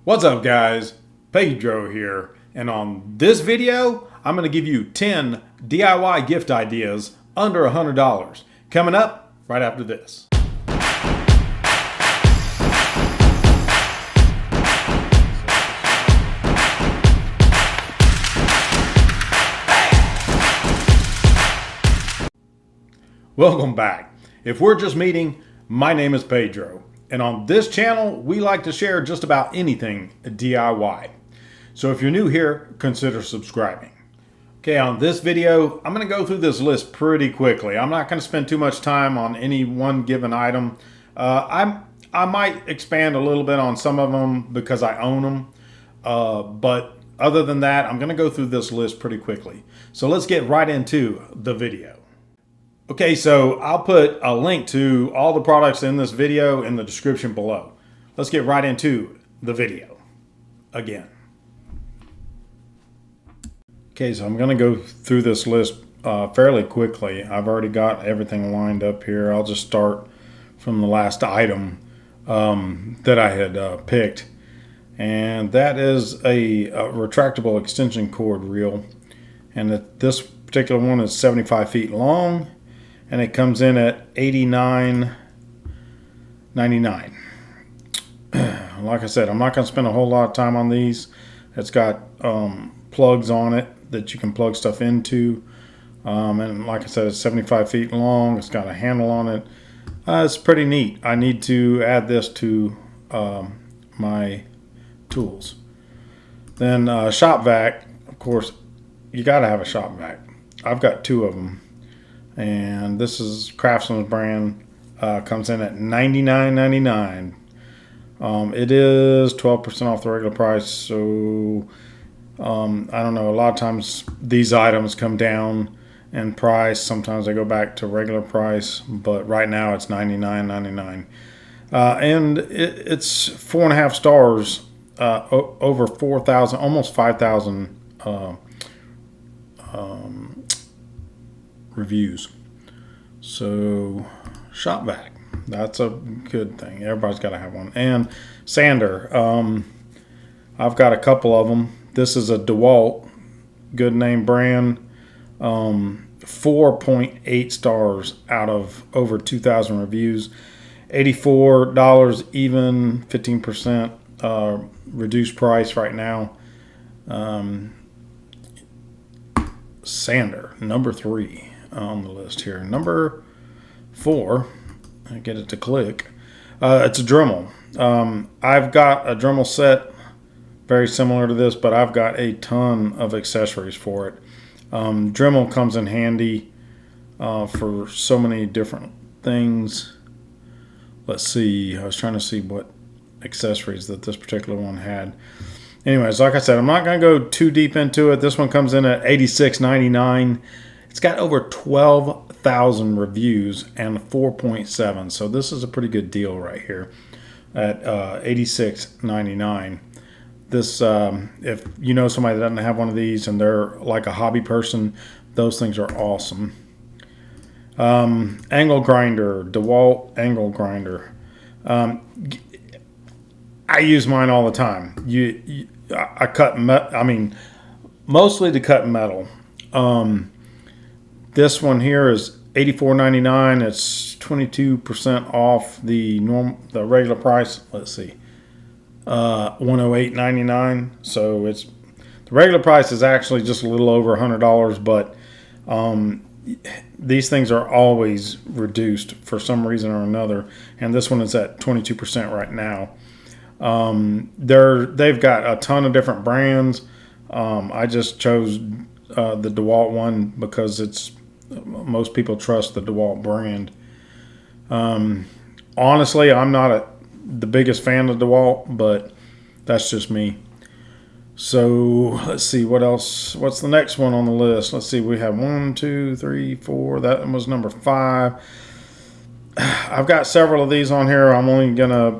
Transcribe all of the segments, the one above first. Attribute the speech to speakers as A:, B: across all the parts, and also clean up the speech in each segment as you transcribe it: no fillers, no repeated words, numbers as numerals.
A: What's up guys, Pedro here, and on this video I'm going to give you 10 DIY gift ideas under $100, coming up right after this. Welcome back. If we're just meeting, my name is Pedro. And on this channel, we like to share just about anything DIY. So if you're new here, consider subscribing. Okay, on this video, I'm going to go through this list pretty quickly. I'm not going to spend too much time on any one given item. I might expand a little bit on some of them because I own them. But other than that, I'm going to go through this list pretty quickly. So let's get right into the video. Okay, so I'll put a link to all the products in this video in the description below. Let's get right into the video again. Okay, so I'm going to go through this list fairly quickly. I've already got everything lined up here. I'll just start from the last item that I had picked. And that is a retractable extension cord reel. And this particular one is 75 feet long. And it comes in at $89.99. Like I said, I'm not going to spend a whole lot of time on these. It's got plugs on it that you can plug stuff into. And like I said, it's 75 feet long. It's got a handle on it. It's pretty neat. I need to add this to my tools. Then shop vac. Of course, you got to have a shop vac. I've got two of them. And this is Craftsman's brand, comes in at $99.99. It is 12% off the regular price, so I don't know, a lot of times these items come down in price. Sometimes they go back to regular price, but right now it's $99.99. And it's 4.5 stars, over 4,000, almost 5,000 reviews. So shop vac, that's a good thing. Everybody's got to have one. And sander, I've got a couple of them. This is a DeWalt, good name brand, 4.8 stars out of over 2,000 reviews, $84 even, 15% reduced price right now. Sander, number 3 on the list here. Number 4, I get it to click. It's a Dremel. I've got a Dremel set very similar to this, but I've got a ton of accessories for it. Dremel comes in handy for so many different things. Let's see. I was trying to see what accessories that this particular one had. Anyways, like I said, I'm not going to go too deep into it. This one comes in at $86.99. It's got over 12,000 reviews and 4.7. So this is a pretty good deal right here at $86.99. This, if you know somebody that doesn't have one of these and they're like a hobby person, those things are awesome. Angle grinder, DeWalt angle grinder. I use mine all the time. I cut mostly to cut metal. This one here is $84.99. It's 22% off the regular price. Let's see, $108.99. So it's the regular price is actually just a little over $100, but these things are always reduced for some reason or another. And this one is at 22% right now. They've got a ton of different brands. I just chose the DeWalt one because most people trust the DeWalt brand. Honestly, I'm not the biggest fan of DeWalt, but that's just me. So let's see what else. What's the next one on the list? Let's see. We have 1, 2, 3, 4. That was number 5. I've got several of these on here. I'm only gonna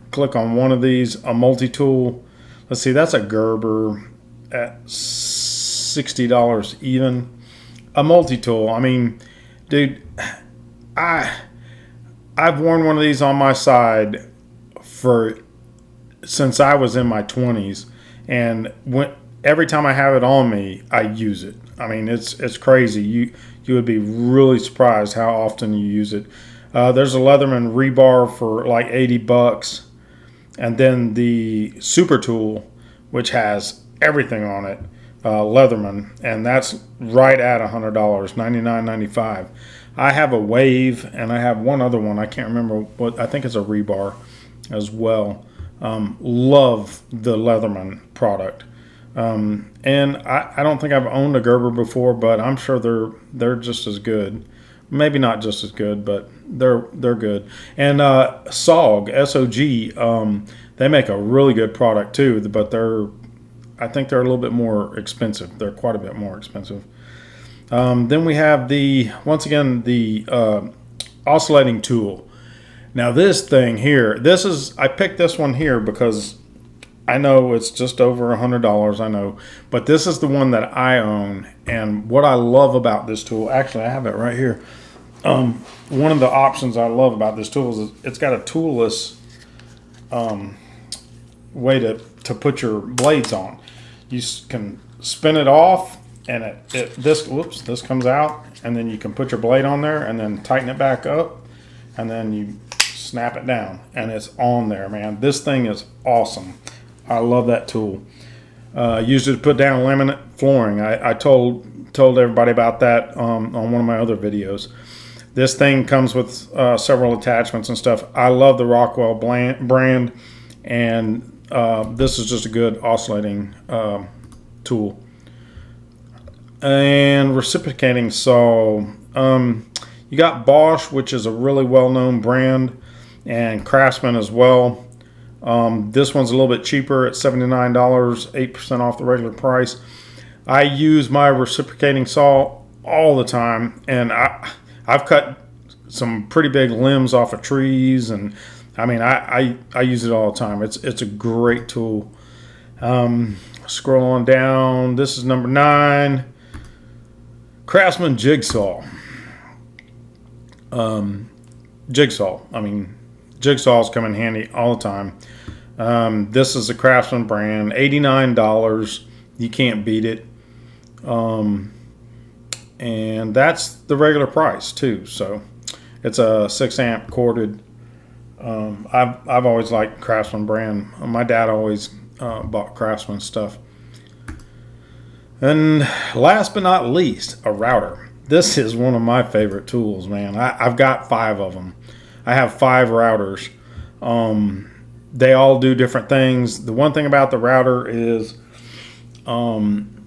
A: click on one of these, a Multitool. Let's see, that's a Gerber at $60 even. A Multitool, I mean, dude, I've worn one of these on my side for since I was in my 20s, and every time I have it on me, I use it. I mean, it's crazy. You would be really surprised how often you use it. There's a Leatherman rebar for like $80, and then the Super Tool, which has everything on it, Leatherman, and that's right at $100, $99.95. I have a Wave, and I have one other one. I can't remember what. I think it's a rebar as well. Love the Leatherman product, and I don't think I've owned a Gerber before, but I'm sure they're just as good. Maybe not just as good, but they're good. And SOG, S-O-G, they make a really good product too, but I think they're a little bit more expensive. They're quite a bit more expensive. Then we have once again the oscillating tool. Now this thing here, I picked this one here because I know it's just over $100, I know, but this is the one that I own. And what I love about this tool, actually I have it right here. One of the options I love about this tool is it's got a toolless way to put your blades on. You can spin it off, and this comes out, and then you can put your blade on there and then tighten it back up, and then you snap it down and it's on there, man. This thing is awesome. I love that tool. Used it to put down laminate flooring. I told everybody about that on one of my other videos. This thing comes with several attachments and stuff. I love the Rockwell brand, and this is just a good oscillating tool. And reciprocating saw. You got Bosch, which is a really well-known brand, and Craftsman as well. This one's a little bit cheaper at $79, 8% off the regular price. I use my reciprocating saw all the time, and I've cut some pretty big limbs off of trees, and I mean I use it all the time. It's a great tool. Scroll on down. This is number 9. Craftsman jigsaw. Jigsaws come in handy all the time. This is a Craftsman brand, $89. You can't beat it. And that's the regular price too. So it's a 6-amp corded. I've always liked Craftsman brand. My dad always bought Craftsman stuff. And last but not least, a router. This is one of my favorite tools, man. I've got 5 of them. I have 5 routers. They all do different things. The one thing about the router is, one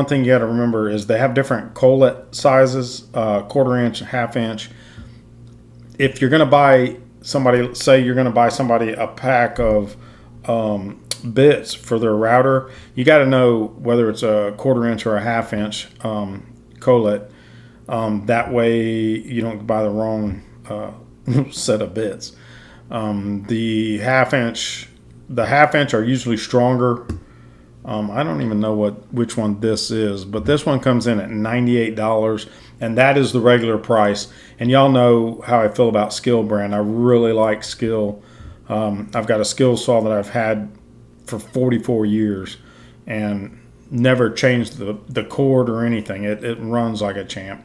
A: thing you got to remember is they have different collet sizes, 1/4 inch, 1/2 inch. If you're going to buy somebody, say you're going to buy somebody a pack of bits for their router, you got to know whether it's a 1/4 inch or a 1/2 inch collet. That way you don't buy the wrong set of bits. The 1/2 inch are usually stronger. I don't even know which one this is, but this one comes in at $98, and that is the regular price. And y'all know how I feel about Skill brand. I really like Skill. I've got a Skill saw that I've had for 44 years and never changed the cord or anything. It runs like a champ.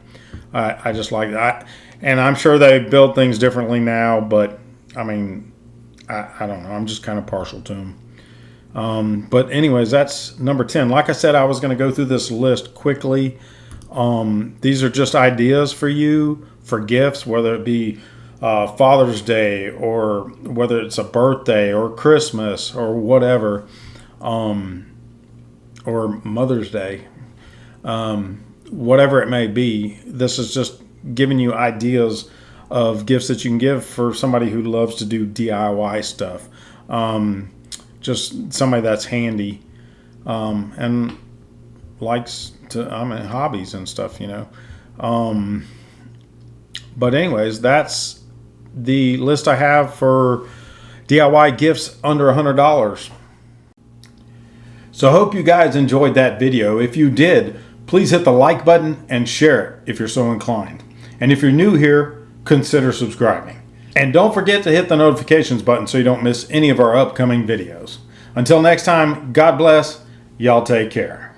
A: I just like that. And I'm sure they build things differently now, but I mean, I don't know. I'm just kind of partial to them. But anyways, that's number 10. Like I said, I was going to go through this list quickly. These are just ideas for you for gifts, whether it be Father's Day or whether it's a birthday or Christmas or whatever, or Mother's Day, whatever it may be. This is just giving you ideas of gifts that you can give for somebody who loves to do DIY stuff. Just somebody that's handy and likes to, hobbies and stuff, you know. But anyways, that's the list I have for DIY gifts under $100. So I hope you guys enjoyed that video. If you did, please hit the like button and share it if you're so inclined. And if you're new here, consider subscribing. And don't forget to hit the notifications button so you don't miss any of our upcoming videos. Until next time, God bless. Y'all take care.